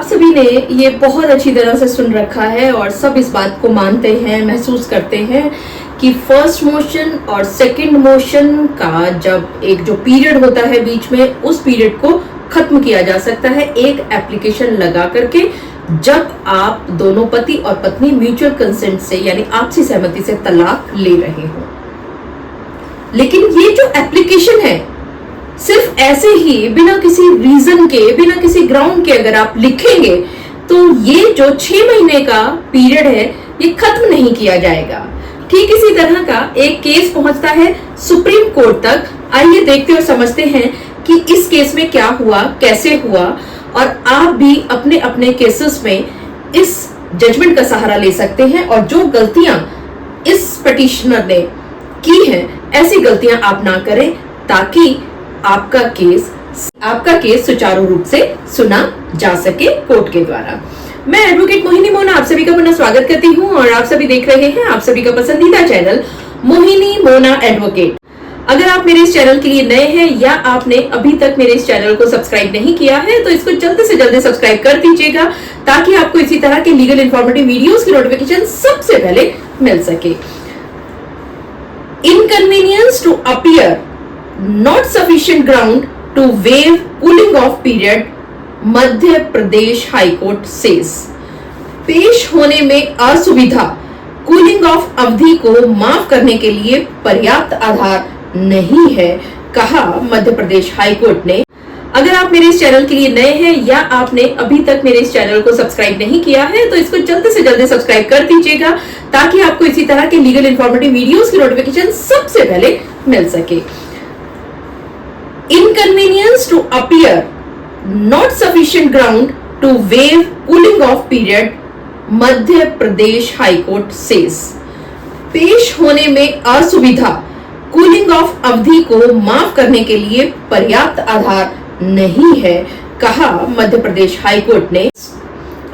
सभी ने ये बहुत अच्छी तरह से सुन रखा है और सब इस बात को मानते हैं, महसूस करते हैं कि फर्स्ट मोशन और सेकंड मोशन का जब एक जो पीरियड होता है बीच में, उस पीरियड को खत्म किया जा सकता है एक एप्लीकेशन लगा करके, जब आप दोनों पति और पत्नी म्यूचुअल कंसेंट से यानी आपसी सहमति से तलाक ले रहे हो। लेकिन ये जो एप्लीकेशन है, सिर्फ ऐसे ही बिना किसी रीजन के, बिना किसी ग्राउंड के अगर आप लिखेंगे तो ये जो 6 महीने का पीरियड है ये खत्म नहीं किया जाएगा। ठीक इसी तरह का एक केस पहुंचता है सुप्रीम कोर्ट तक। आइए देखते और समझते हैं कि इस केस में क्या हुआ, कैसे हुआ, और आप भी अपने अपने केसेस में इस जजमेंट का सहारा ले सकते हैं और जो गलतियां इस पिटिशनर ने की हैं, ऐसी गलतियां आप ना करें ताकि आपका केस सुचारू रूप से सुना जा सके कोर्ट के द्वारा। मैं एडवोकेट मोहिनी मोना आप सभी का पुनः स्वागत करती हूं और आप सभी देख रहे हैं आप सभी का पसंदीदा चैनल मोहिनी मोना एडवोकेट। अगर आप मेरे इस चैनल के लिए नए हैं या आपने अभी तक मेरे इस चैनल को सब्सक्राइब नहीं किया है तो इसको जल्दी से जल्दी सब्सक्राइब कर दीजिएगा ताकि आपको इसी तरह के लीगल इंफॉर्मेटिव वीडियोस की नोटिफिकेशन सबसे पहले मिल सके। Inconvenience to appear, not sufficient ground to waive cooling off period, Madhya Pradesh High Court says. पेश होने में असुविधा, कूलिंग ऑफ अवधि को माफ करने के लिए पर्याप्त आधार नहीं है, कहा मध्य प्रदेश हाई कोर्ट ने। अगर आप मेरे इस चैनल के लिए नए हैं या आपने अभी तक मेरे इस चैनल को सब्सक्राइब नहीं किया है तो इसको जल्दी से जल्दी सब्सक्राइब कर दीजिएगा ताकि आपको इसी तरह के लीगल इंफॉर्मेटिव वीडियोस की नोटिफिकेशन सबसे पहले मिल सके। Inconvenience to appear, not sufficient ground to waive cooling off period, Madhya Pradesh High Court says. पेश होने में असुविधा, कूलिंग ऑफ अवधि को माफ करने के लिए पर्याप्त आधार नहीं है, कहा मध्य प्रदेश हाई कोर्ट ने।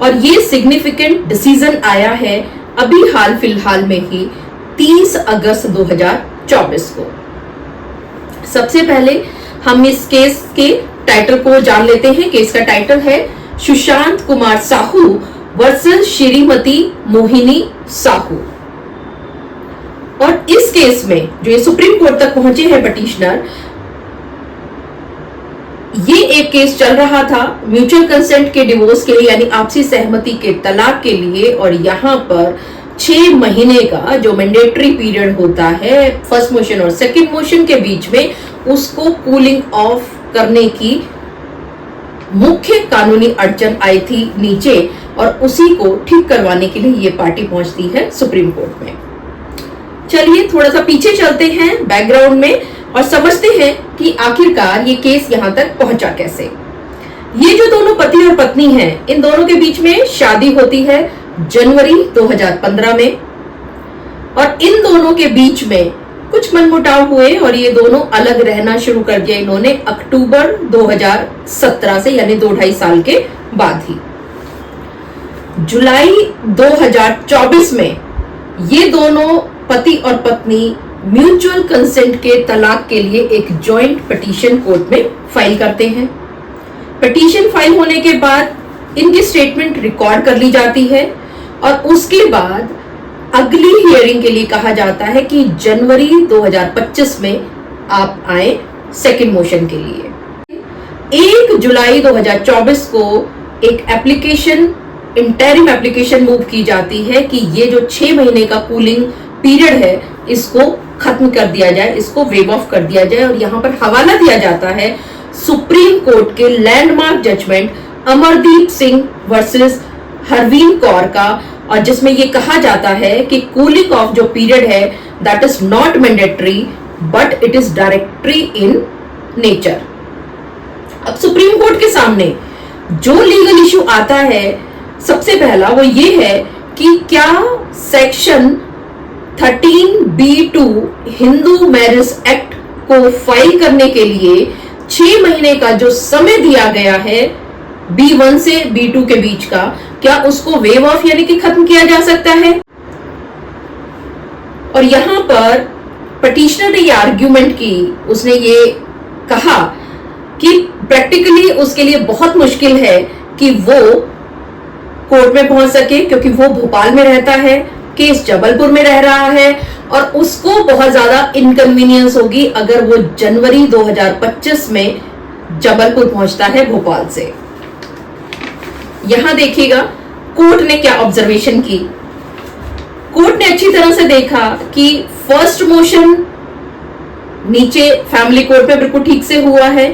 और ये सिग्निफिकेंट डिसीजन आया है अभी हाल फिलहाल में ही 30 अगस्त 2024 को। सबसे पहले हम इस केस के टाइटल को जान लेते हैं। केस का टाइटल है सुशांत कुमार साहू वर्सेस श्रीमती मोहिनी साहू। और इस केस में जो ये सुप्रीम कोर्ट तक पहुंचे हैं पिटिशनर, ये एक केस चल रहा था म्यूचुअल कंसेंट के डिवोर्स के लिए यानी आपसी सहमति के तलाक के लिए, और यहां पर 6 महीने का जो मैंडेटरी पीरियड होता है फर्स्ट मोशन और सेकंड मोशन के बीच में, उसको कूलिंग ऑफ करने की मुख्य कानूनी अड़चन आई थी नीचे और उसी को ठीक करवाने के लिए ये पार्टी पहुंचती है सुप्रीम कोर्ट में। चलिए थोड़ा सा पीछे चलते हैं बैकग्राउंड में और समझते हैं कि आखिरकार ये केस यहां तक पहुंचा कैसे। ये जो दोनों पति और पत्नी हैं, इन दोनों के बीच में शादी होती है जनवरी 2015 में, और इन दोनों के बीच में कुछ मनमुटाव हुए और ये दोनों अलग रहना शुरू कर दिया इन्होंने अक्टूबर 2017 से, यानी 2-2.5 साल के बाद ही। जुलाई 2024 में ये दोनों पति और पत्नी म्यूचुअल कंसेंट के तलाक के लिए एक जॉइंट पिटीशन कोर्ट में फाइल करते हैं। पिटीशन फाइल होने के बाद इनकी स्टेटमेंट रिकॉर्ड कर ली जाती है और उसके बाद अगली हियरिंग के लिए कहा जाता है कि जनवरी 2025 में आप आए सेकंड मोशन के लिए। 1 जुलाई 2024 को एक एप्लीकेशन, इंटरिम एप्लीकेशन मूव की जाती है कि ये जो 6 महीने का कूलिंग पीरियड है इसको खत्म कर दिया जाए, इसको वेव ऑफ कर दिया जाए। और यहां पर हवाला दिया जाता है सुप्रीम कोर्ट के landmark judgement Amardeep Singh versus Harveen Kaur का, और जिसमें ये कहा जाता है कि कूलिंग ऑफ जो पीरियड है that is not mandatory but it is directory in nature. अब सुप्रीम कोर्ट के सामने जो लीगल इशू आता है, सबसे पहला वो ये है कि क्या section 13B2 Hindu marriage act को फाइल करने के लिए 6 महीने का जो समय दिया गया है B1 से B2 के बीच का, क्या उसको वेव ऑफ यानी कि खत्म किया जा सकता है। और यहां पर पिटिशनर ने ये आर्ग्यूमेंट की, उसने ये कहा कि प्रैक्टिकली उसके लिए बहुत मुश्किल है कि वो कोर्ट में पहुंच सके, क्योंकि वो भोपाल में रहता है, केस जबलपुर में रह रहा है और उसको बहुत ज्यादा इनकन्वीनियंस होगी अगर वो जनवरी 2025 में जबलपुर पहुंचता है भोपाल से। यहां देखिएगा कोर्ट ने क्या ऑब्जर्वेशन की। कोर्ट ने अच्छी तरह से देखा कि फर्स्ट मोशन नीचे फैमिली कोर्ट में बिल्कुल ठीक से हुआ है।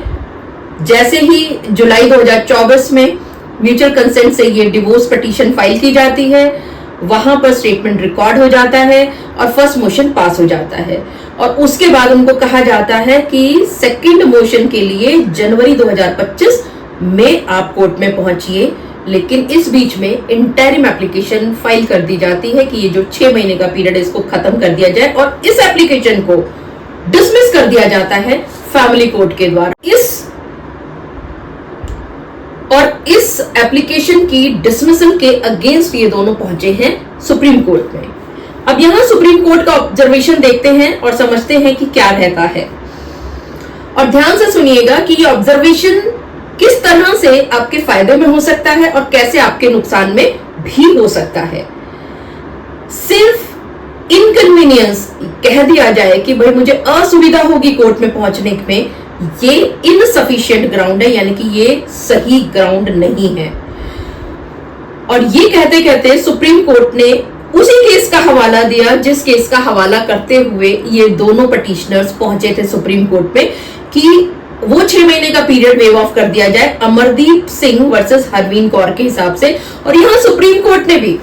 जैसे ही जुलाई 2024 में म्यूचुअल कंसेंट से ये डिवोर्स पिटीशन फाइल की जाती है, वहां पर स्टेटमेंट रिकॉर्ड हो जाता है और फर्स्ट मोशन पास हो जाता है और उसके बाद उनको कहा जाता है कि सेकंड मोशन के लिए जनवरी 2025 में आप कोर्ट में पहुंचिए। लेकिन इस बीच में इंटरिम एप्लीकेशन फाइल कर दी जाती है कि ये जो 6 महीने का पीरियड है इसको खत्म कर दिया जाए और इस एप्लीकेशन को डिसमिस कर दिया जाता है फैमिली कोर्ट के द्वारा। इस एप्लीकेशन की डिसमिसल के अगेंस्ट ये दोनों पहुंचे हैं सुप्रीम कोर्ट में। अब यहां सुप्रीम कोर्ट का ऑब्जर्वेशन देखते हैं और समझते हैं कि क्या रहता है। और ध्यान से सुनिएगा कि ये ऑब्जर्वेशन किस तरह से आपके फायदे में हो सकता है और कैसे आपके नुकसान में भी हो सकता है। सिर्फ इनकन्वीनियंस कह दिया जाए कि भाई मुझे असुविधा होगी कोर्ट में पहुंचने में, ये इनसफिशिएंट ग्राउंड है, यानी कि ये सही ग्राउंड नहीं है। और ये कहते कहते सुप्रीम कोर्ट ने उसी केस का हवाला दिया जिस केस का हवाला करते हुए ये दोनों पिटीशनर्स पहुंचे थे सुप्रीम कोर्ट में कि वो 6 महीने का पीरियड वेव ऑफ कर दिया जाए अमरदीप सिंह वर्सेस हरवीन कौर के हिसाब से। और यहां सुप्रीम कोर्ट ने भी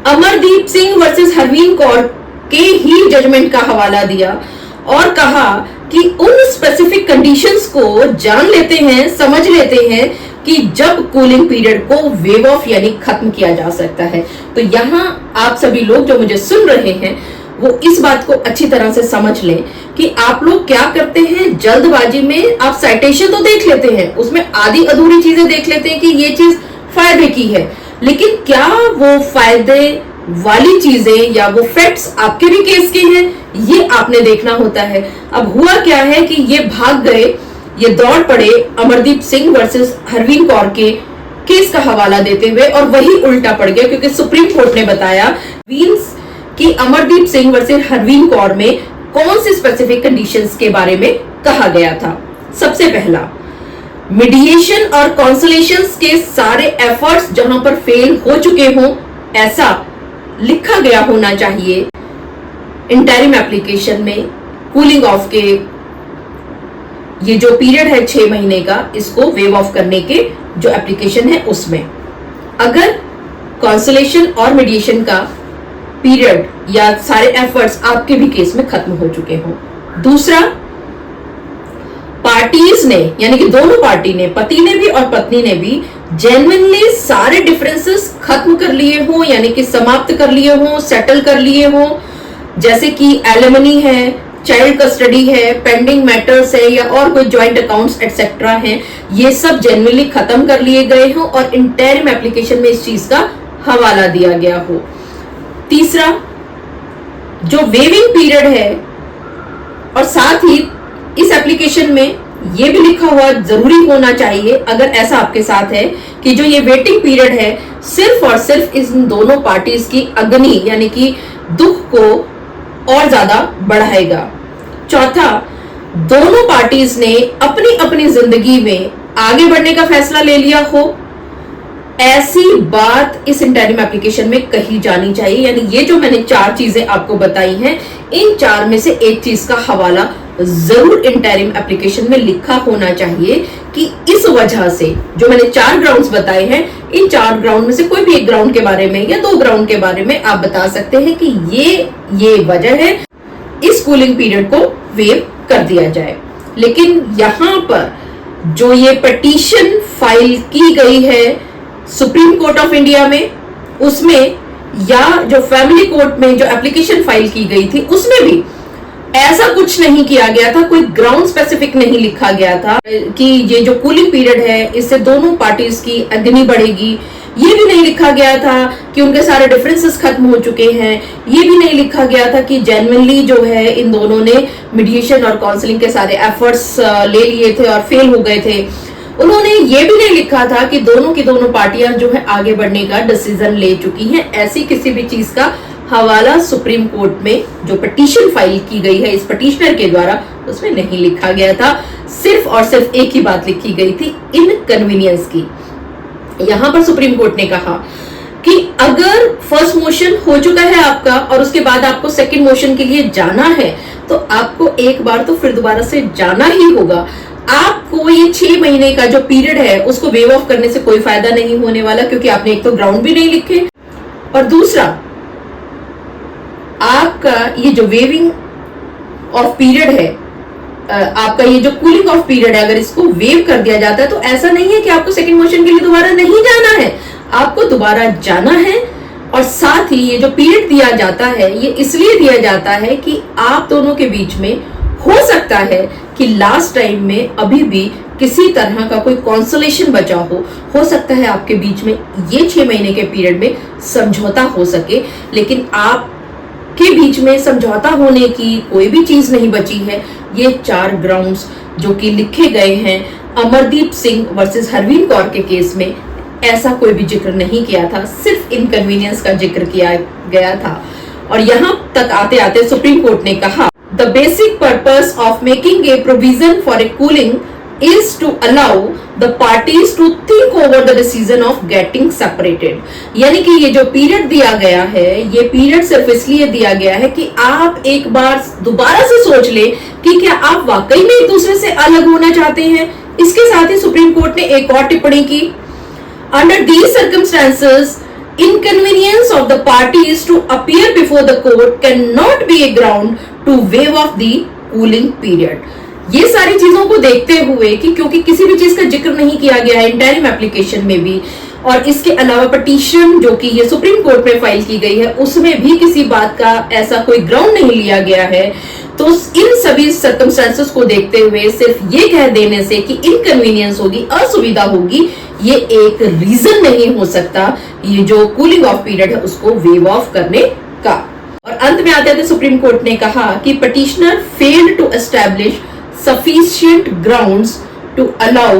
अमरदीप सिंह वर्सेस हरवीन कौर के ही जजमेंट का हवाला दिया और कहा कि उन स्पेसिफिक कंडीशंस को जान लेते हैं, समझ लेते हैं कि जब कूलिंग पीरियड को वेव ऑफ यानी खत्म किया जा सकता है। तो यहां आप सभी लोग जो मुझे सुन रहे हैं वो इस बात को अच्छी तरह से समझ लें कि आप लोग क्या करते हैं, जल्दबाजी में आप साइटेशन तो देख लेते हैं, उसमें आधी अधूरी चीजें देख लेते हैं कि ये चीज फायदे की है, लेकिन क्या वो फायदे वाली चीजें या वो फैक्ट्स आपके भी केस के हैं, ये आपने देखना होता है। अब हुआ क्या है कि ये भाग गए, ये दौड़ पड़े अमरदीप सिंह वर्सेस हरवीन कौर के केस का हवाला देते हुए और वही उल्टा पड़ गया, क्योंकि सुप्रीम कोर्ट ने बताया कि अमरदीप सिंह वर्सेस हरवीन कौर में कौन सी स्पेसिफिक कंडीशंस के बारे में कहा गया था। सबसे पहला, मीडिएशन और कॉन्सोलेशंस के सारे एफर्ट्स जहां पर फेल हो चुके हों ऐसा लिखा गया होना चाहिए इंटरिम एप्लीकेशन में। कूलिंग ऑफ के ये जो पीरियड है 6 महीने का, इसको वेव ऑफ करने के जो एप्लीकेशन है उसमें अगर कॉन्सोलेशन और मीडिएशन का पीरियड या सारे एफर्ट्स आपके भी केस में खत्म हो चुके हों। दूसरा, पार्टीज ने यानी कि दोनों पार्टी ने, पति ने भी और पत्नी ने भी जेन्युइनली सारे डिफरेंसेस खत्म कर लिए हों, यानी कि समाप्त कर लिए हों, सेटल कर लिए हों, जैसे कि एलिमनी है, चाइल्ड कस्टडी है, पेंडिंग मैटर्स है या और कोई ज्वाइंट अकाउंट्स एटसेट्रा हैं, ये सब जेन्युइनली खत्म कर लिए गए हों और इंटरिम एप्लीकेशन में इस चीज का हवाला दिया गया हो। तीसरा, जो वेविंग पीरियड है और साथ ही इस एप्लीकेशन में ये भी लिखा हुआ जरूरी होना चाहिए अगर ऐसा आपके साथ है कि जो ये वेटिंग पीरियड है सिर्फ और सिर्फ इन दोनों पार्टीज की अग्नि यानी कि दुख को और ज्यादा बढ़ाएगा। चौथा, दोनों पार्टीज ने अपनी अपनी जिंदगी में आगे बढ़ने का फैसला ले लिया हो, ऐसी बात इस इंटरिम एप्लीकेशन में कही जानी चाहिए। यानी ये जो मैंने 4 चीजें आपको बताई हैं, इन 4 में से एक चीज का हवाला जरूर इंटरिम एप्लीकेशन में लिखा होना चाहिए कि इस वजह से जो मैंने 4 ग्राउंड्स बताए हैं, इन 4 ग्राउंड में से कोई भी एक ग्राउंड के बारे में या 2 ग्राउंड के बारे में आप बता सकते हैं कि ये वजह है इस कूलिंग पीरियड को वेव कर दिया जाए। लेकिन यहां पर जो ये पिटीशन फाइल की गई है सुप्रीम कोर्ट ऑफ इंडिया में, उसमें या जो फैमिली कोर्ट में जो एप्लीकेशन फाइल की गई थी उसमें भी ऐसा कुछ नहीं किया गया था, कोई ग्राउंड स्पेसिफिक नहीं लिखा गया था कि ये जो कूलिंग पीरियड है इससे दोनों पार्टीज की अग्नि बढ़ेगी। ये भी नहीं लिखा गया था कि उनके सारे डिफरेंसेस खत्म हो चुके हैं। ये भी नहीं लिखा गया था कि जेन्युइनली जो है इन दोनों ने मीडिएशन और काउंसलिंग के सारे एफर्ट्स ले लिए थे और फेल हो गए थे। उन्होंने ये भी नहीं लिखा था कि दोनों की दोनों पार्टियां जो है आगे बढ़ने का डिसीजन ले चुकी हैं। ऐसी किसी भी चीज का हवाला सुप्रीम कोर्ट में जो पिटीशन फाइल की गई है इस पिटीशनर के द्वारा उसमें नहीं लिखा गया था। सिर्फ और सिर्फ एक ही बात लिखी गई थी, इनकन्वीनियंस की। यहां पर सुप्रीम कोर्ट ने कहा कि अगर फर्स्ट मोशन हो चुका है आपका और उसके बाद आपको सेकंड मोशन के लिए जाना है तो आपको एक बार तो फिर दोबारा से जाना ही होगा। आपको ये 6 महीने का जो पीरियड है उसको वेव ऑफ करने से कोई फायदा नहीं होने वाला, क्योंकि आपने एक तो ग्राउंड भी नहीं लिखे और दूसरा आपका ये जो वेविंग ऑफ पीरियड है, आपका ये जो कूलिंग ऑफ पीरियड है, अगर इसको वेव कर दिया जाता है तो ऐसा नहीं है कि आपको सेकंड मोशन के लिए दोबारा नहीं जाना है, आपको दोबारा जाना है। और साथ ही ये जो पीरियड दिया जाता है ये इसलिए दिया जाता है कि आप दोनों के बीच में हो सकता है कि लास्ट टाइम में अभी भी किसी तरह का कोई कॉन्सोलेशन बचा हो सकता है आपके बीच में ये 6 महीने के पीरियड में समझौता हो सके, लेकिन आप के बीच में समझौता होने की कोई भी चीज नहीं बची है। ये 4 ग्राउंड्स जो कि लिखे गए हैं अमरदीप सिंह वर्सेस हरवीन कौर के केस में, ऐसा कोई भी जिक्र नहीं किया था, सिर्फ इनकन्वीनियंस का जिक्र किया गया था। और यहां तक आते आते सुप्रीम कोर्ट ने कहा the basic purpose of making a provision for a cooling is to allow the parties to think over the decision of getting separated। यानी कि ये जो पीरियड दिया गया है ये पीरियड सिर्फ इसलिए दिया गया है कि आप एक बार दोबारा से सोच ले कि क्या आप वाकई में एक दूसरे से अलग होना चाहते हैं। इसके साथ ही सुप्रीम कोर्ट ने एक और टिप्पणी की, under these circumstances inconvenience of the parties to appear before the court cannot be a ground to waive off the cooling period। ये सारी चीजों को देखते हुए कि क्योंकि किसी भी चीज का जिक्र नहीं किया गया है इंटरिम एप्लीकेशन में भी, और इसके अलावा पिटीशन जो कि ये सुप्रीम कोर्ट में फाइल की गई है उसमें भी किसी बात का ऐसा कोई ग्राउंड नहीं लिया गया है, तो इन सभी सर्कमस्टेंसेस को देखते हुए सिर्फ ये कह देने से कि इनकन्वीनियंस होगी, असुविधा होगी, ये एक रीजन नहीं हो सकता ये जो कूलिंग ऑफ पीरियड है उसको वेव ऑफ करने का। और अंत में आते थे सुप्रीम कोर्ट ने कहा कि petitioner failed to establish sufficient grounds to allow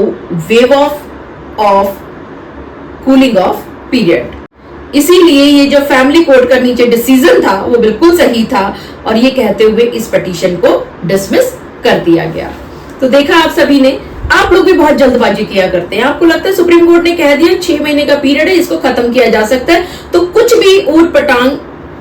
waive off of cooling off period। इसीलिए ये जो फैमिली कोर्ट का नीचे डिसीजन था वो बिल्कुल सही था और ये कहते हुए इस पिटीशन को डिसमिस कर दिया गया। तो देखा आप सभी ने, आप लोग भी बहुत जल्दबाजी किया करते हैं, आपको लगता है सुप्रीम कोर्ट ने कह दिया 6 महीने का पीरियड है इसको खत्म किया जा सकता है, तो कुछ भी ऊट पटांग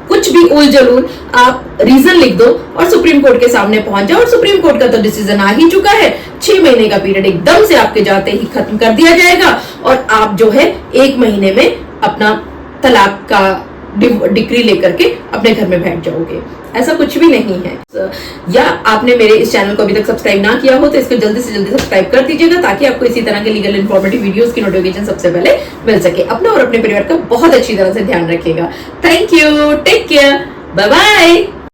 कुछ भी उल जलूल आप रीजन लिख दो और सुप्रीम कोर्ट के सामने पहुंच जाओ। और सुप्रीम कोर्ट का तो डिसीजन आ ही चुका है, 6 महीने का पीरियड एकदम से आपके जाते ही खत्म कर दिया जाएगा और आप जो है 1 महीने में अपना तलाक का डिक्री लेकर के अपने घर में बैठ जाओगे। ऐसा कुछ भी नहीं है। या आपने मेरे इस चैनल को अभी तक सब्सक्राइब ना किया हो तो इसको जल्दी से जल्दी सब्सक्राइब कर दीजिएगा ताकि आपको इसी तरह के लीगल इन्फॉर्मेटिव वीडियोस की नोटिफिकेशन सबसे पहले मिल सके। अपना और अपने परिवार का बहुत अच्छी तरह से ध्यान रखिएगा। Thank you, take care, bye bye.